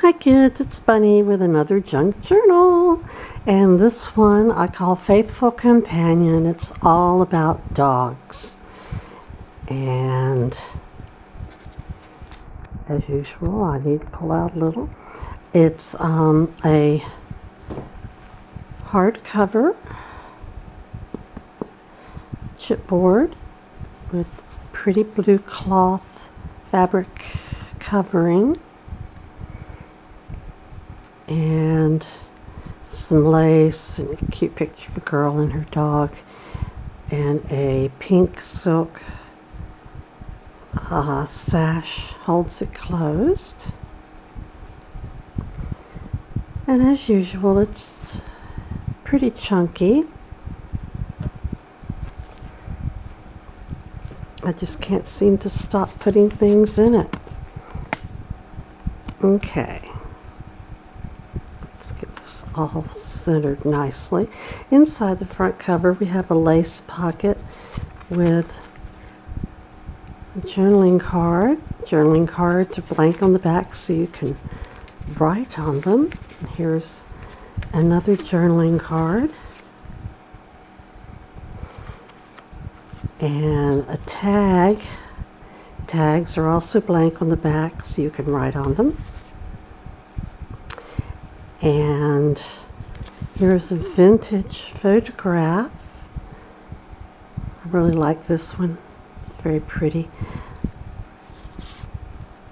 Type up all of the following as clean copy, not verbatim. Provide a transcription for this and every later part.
Hi kids, it's Bunny with another junk journal, and this one I call Faithful Companion. It's all about dogs, and as usual I need to pull out a little. It's a hardcover chipboard with pretty blue cloth fabric covering and some lace and a cute picture of a girl and her dog and a pink silk sash holds it closed, and as usual it's pretty chunky. I just can't seem to stop putting things in it. Okay. All centered nicely. Inside the front cover we have a lace pocket with a journaling card. Journaling cards are blank on the back so you can write on them. And here's another journaling card and a tag. Tags are also blank on the back so you can write on them. And here's a vintage photograph. I really like this one. It's very pretty.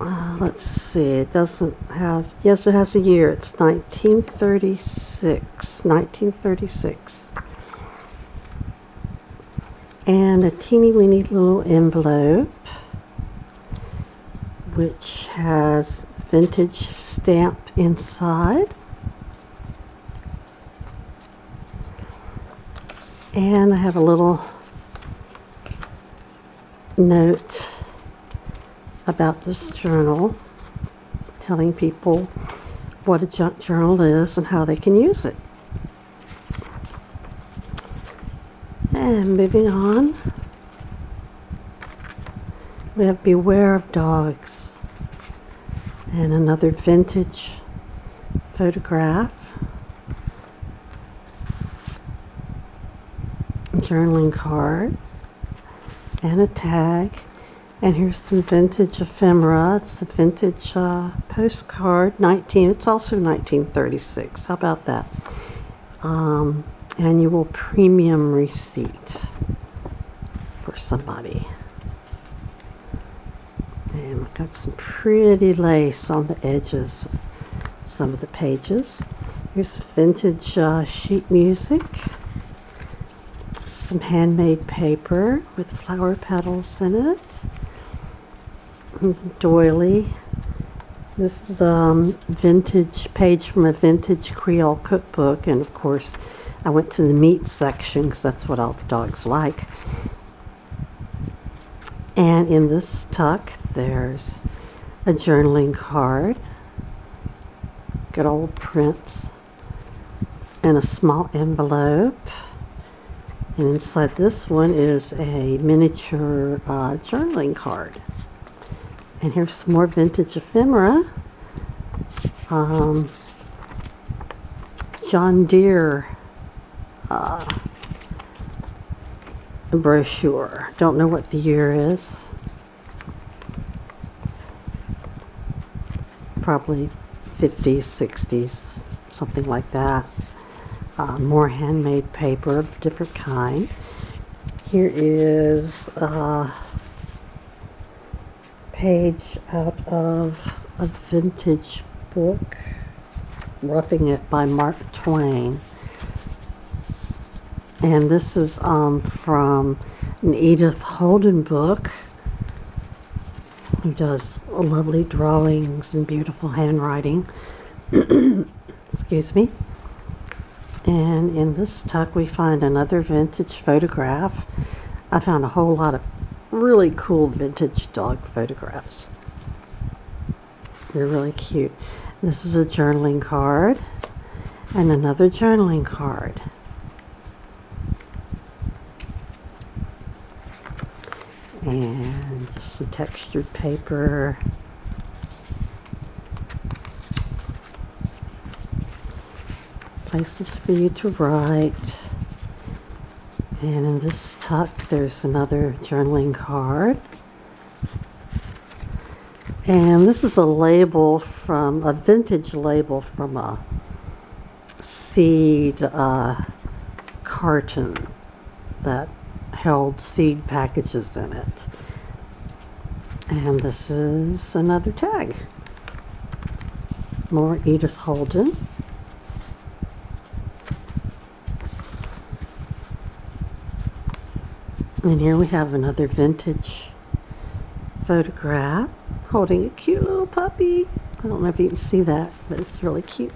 Let's see, it doesn't have, yes, it has a year. It's 1936. 1936. And a teeny weeny little envelope which has vintage stamp inside. And I have a little note about this journal telling people what a junk journal is and how they can use it. And moving on, we have Beware of Dogs and another vintage photograph. Journaling card and a tag, and here's some vintage ephemera. It's a vintage postcard. It's also 1936. How about that? Annual premium receipt for somebody. And we've got some pretty lace on the edges of some of the pages. Here's vintage sheet music. Some handmade paper with flower petals in it. This is a doily. This is a vintage page from a vintage Creole cookbook, and of course I went to the meat section because that's what all the dogs like. And in this tuck there's a journaling card, good old prints, and a small envelope. And inside this one is a miniature journaling card. And here's some more vintage ephemera. John Deere brochure. Don't know what the year is. Probably 50s, 60s, something like that. More handmade paper of different kind. Here is a page out of a vintage book, Roughing It by Mark Twain. And this is from an Edith Holden book, who does lovely drawings and beautiful handwriting. Excuse me. And in this tuck we find another vintage photograph. I found a whole lot of really cool vintage dog photographs. They're really cute. This is a journaling card and another journaling card. And just some textured paper. places for you to write. And in this tuck, there's another journaling card. And this is a label from, a vintage label from a seed carton that held seed packages in it. And this is another tag. More Edith Holden. And here we have another vintage photograph holding a cute little puppy. I don't know if you can see that, but it's really cute.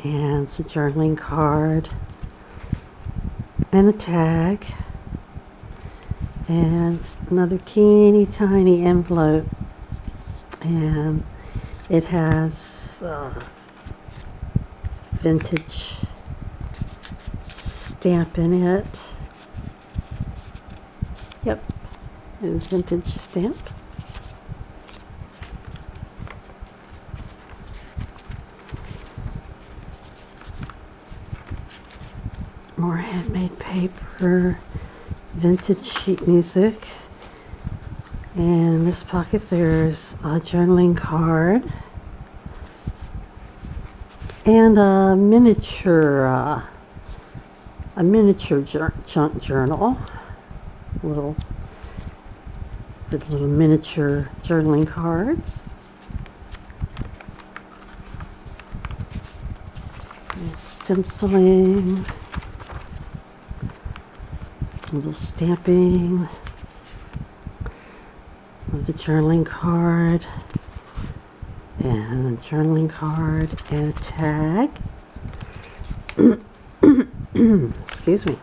And it's a journaling card and a tag and another teeny tiny envelope, and it has vintage stamp in it. Yep, it's vintage stamp. More handmade paper, vintage sheet music. And in this pocket there's a journaling card and a miniature junk journal. With little miniature journaling cards. And stenciling. A little stamping of the journaling card, and a journaling card and a tag. Excuse me.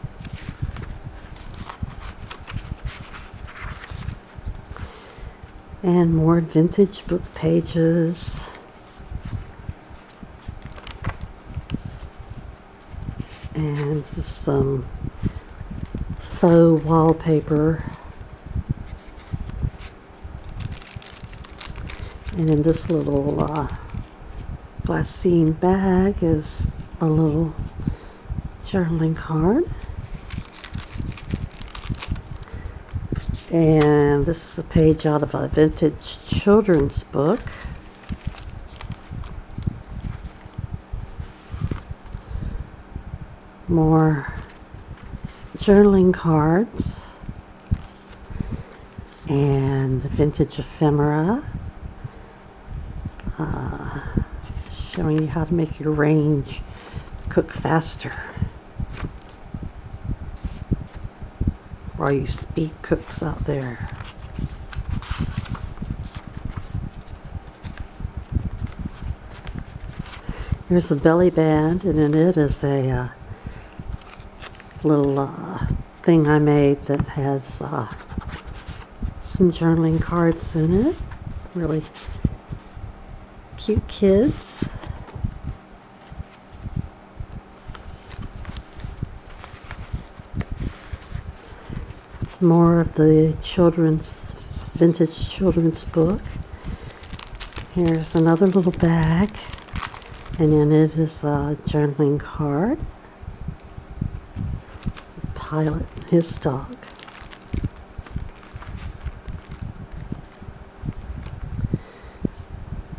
And more vintage book pages. And this is some faux wallpaper. And in this little glassine bag is a little journaling card. And this is a page out of a vintage children's book. More journaling cards and vintage ephemera, showing you how to make your range cook faster for all you speed cooks out there. Here's a belly band, and in it is a little thing I made that has some journaling cards in it. Really cute kids. More of the vintage children's book. Here's another little bag, and in it is a journaling card. Pilot and his dog.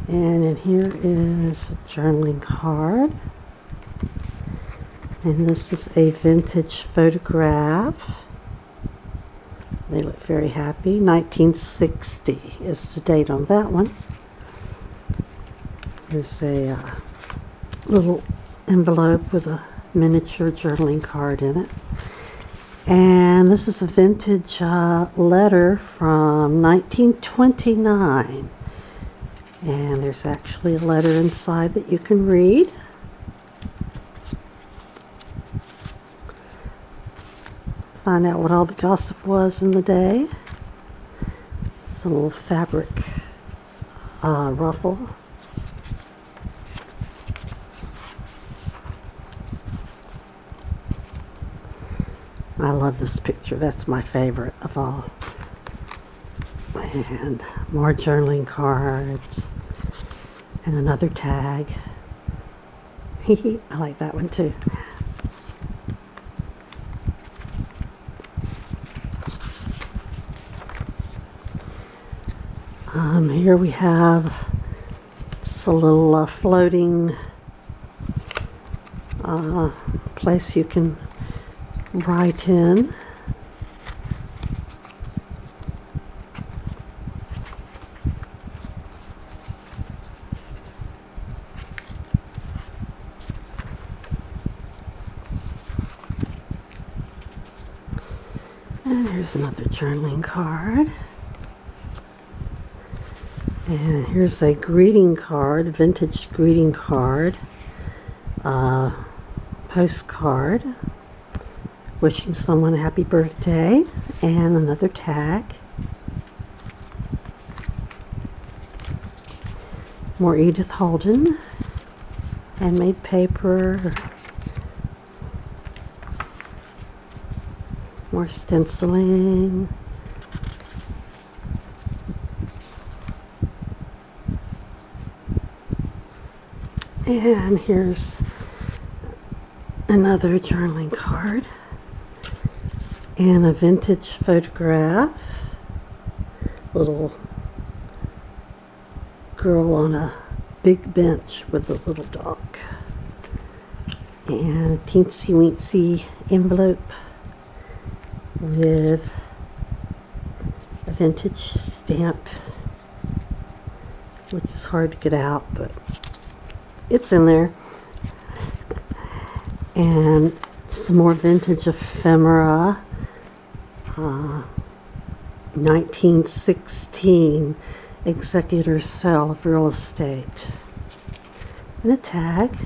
And in here is a journaling card. And this is a vintage photograph. They look very happy. 1960 is the date on that one. There's a little envelope with a miniature journaling card in it. And this is a vintage letter from 1929. And there's actually a letter inside that you can read. Find out what all the gossip was in the day. It's a little fabric ruffle. I love this picture. That's my favorite of all. And more journaling cards and another tag. I like that one too. Here we have just a little floating place you can write in. And here's another journaling card. And here's a greeting card, vintage greeting card, postcard, wishing someone a happy birthday, and another tag. More Edith Holden, handmade paper, more stenciling. And here's another journaling card and a vintage photograph. Little girl on a big bench with a little dog. And a teensy weensy envelope with a vintage stamp, which is hard to get out, but it's in there. And some more vintage ephemera. 1916 executor sale of real estate. And a tag.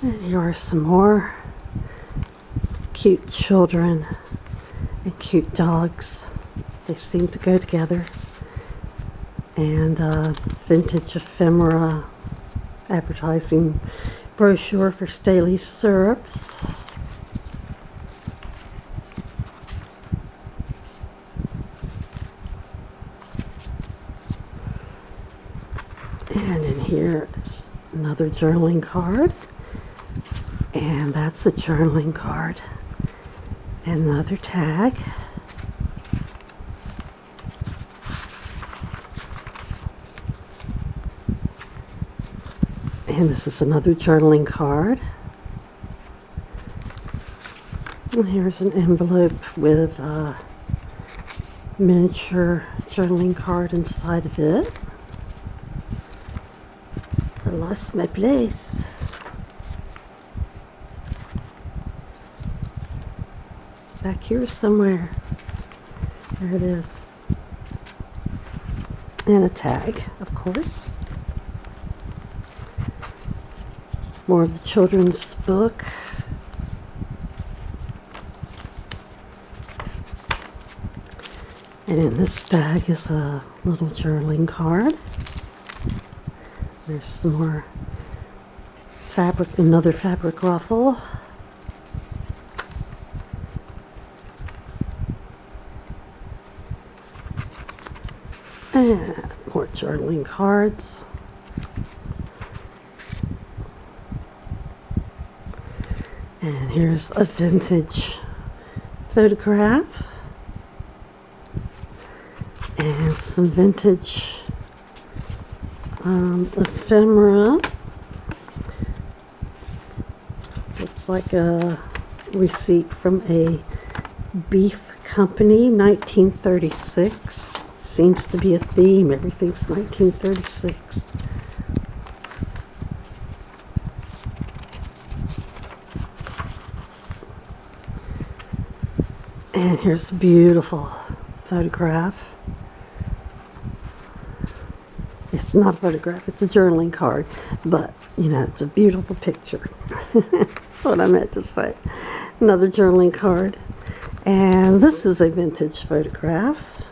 And here are some more cute children and cute dogs. They seem to go together. And vintage ephemera advertising brochure for Staley's syrups. And in here is another journaling card. And that's a journaling card. And another tag. And this is another journaling card. And here's an envelope with a miniature journaling card inside of it. I lost my place. It's back here somewhere. There it is. And a tag, of course. More of the children's book. And in this bag is a little journaling card. There's some more fabric, another fabric ruffle. And more journaling cards. And here's a vintage photograph. And some vintage ephemera. Looks like a receipt from a beef company, 1936. Seems to be a theme. Everything's 1936. And here's a beautiful photograph. It's not a photograph, it's a journaling card, but you know, it's a beautiful picture. That's what I meant to say. Another journaling card. And this is a vintage photograph.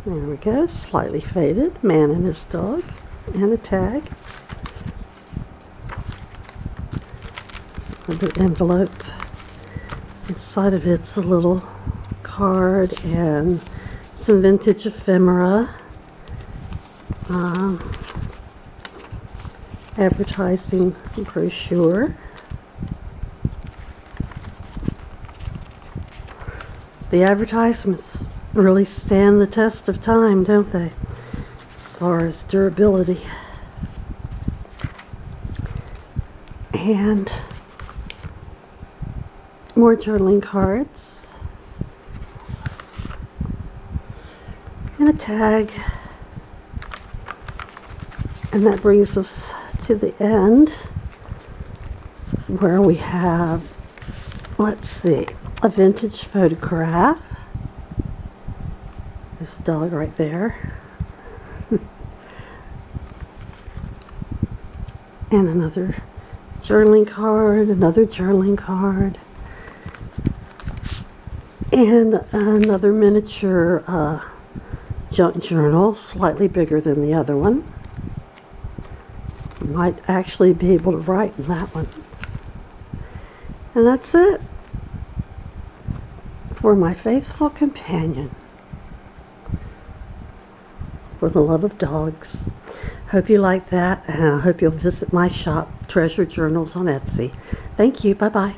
There we go, slightly faded. Man and his dog. And a tag. It's another envelope. Inside of it's a little card and some vintage ephemera, advertising brochure. The advertisements really stand the test of time, don't they? As far as durability. And more journaling cards. And a tag. And that brings us to the end where we have, let's see, a vintage photograph. This dog right there. And another journaling card, another journaling card, and another miniature junk journal, slightly bigger than the other one. Might actually be able to write in that one. And that's it for my faithful companion for the love of dogs. Hope you like that, and I hope you'll visit my shop, Treasure Journals, on Etsy. Thank you. Bye-bye.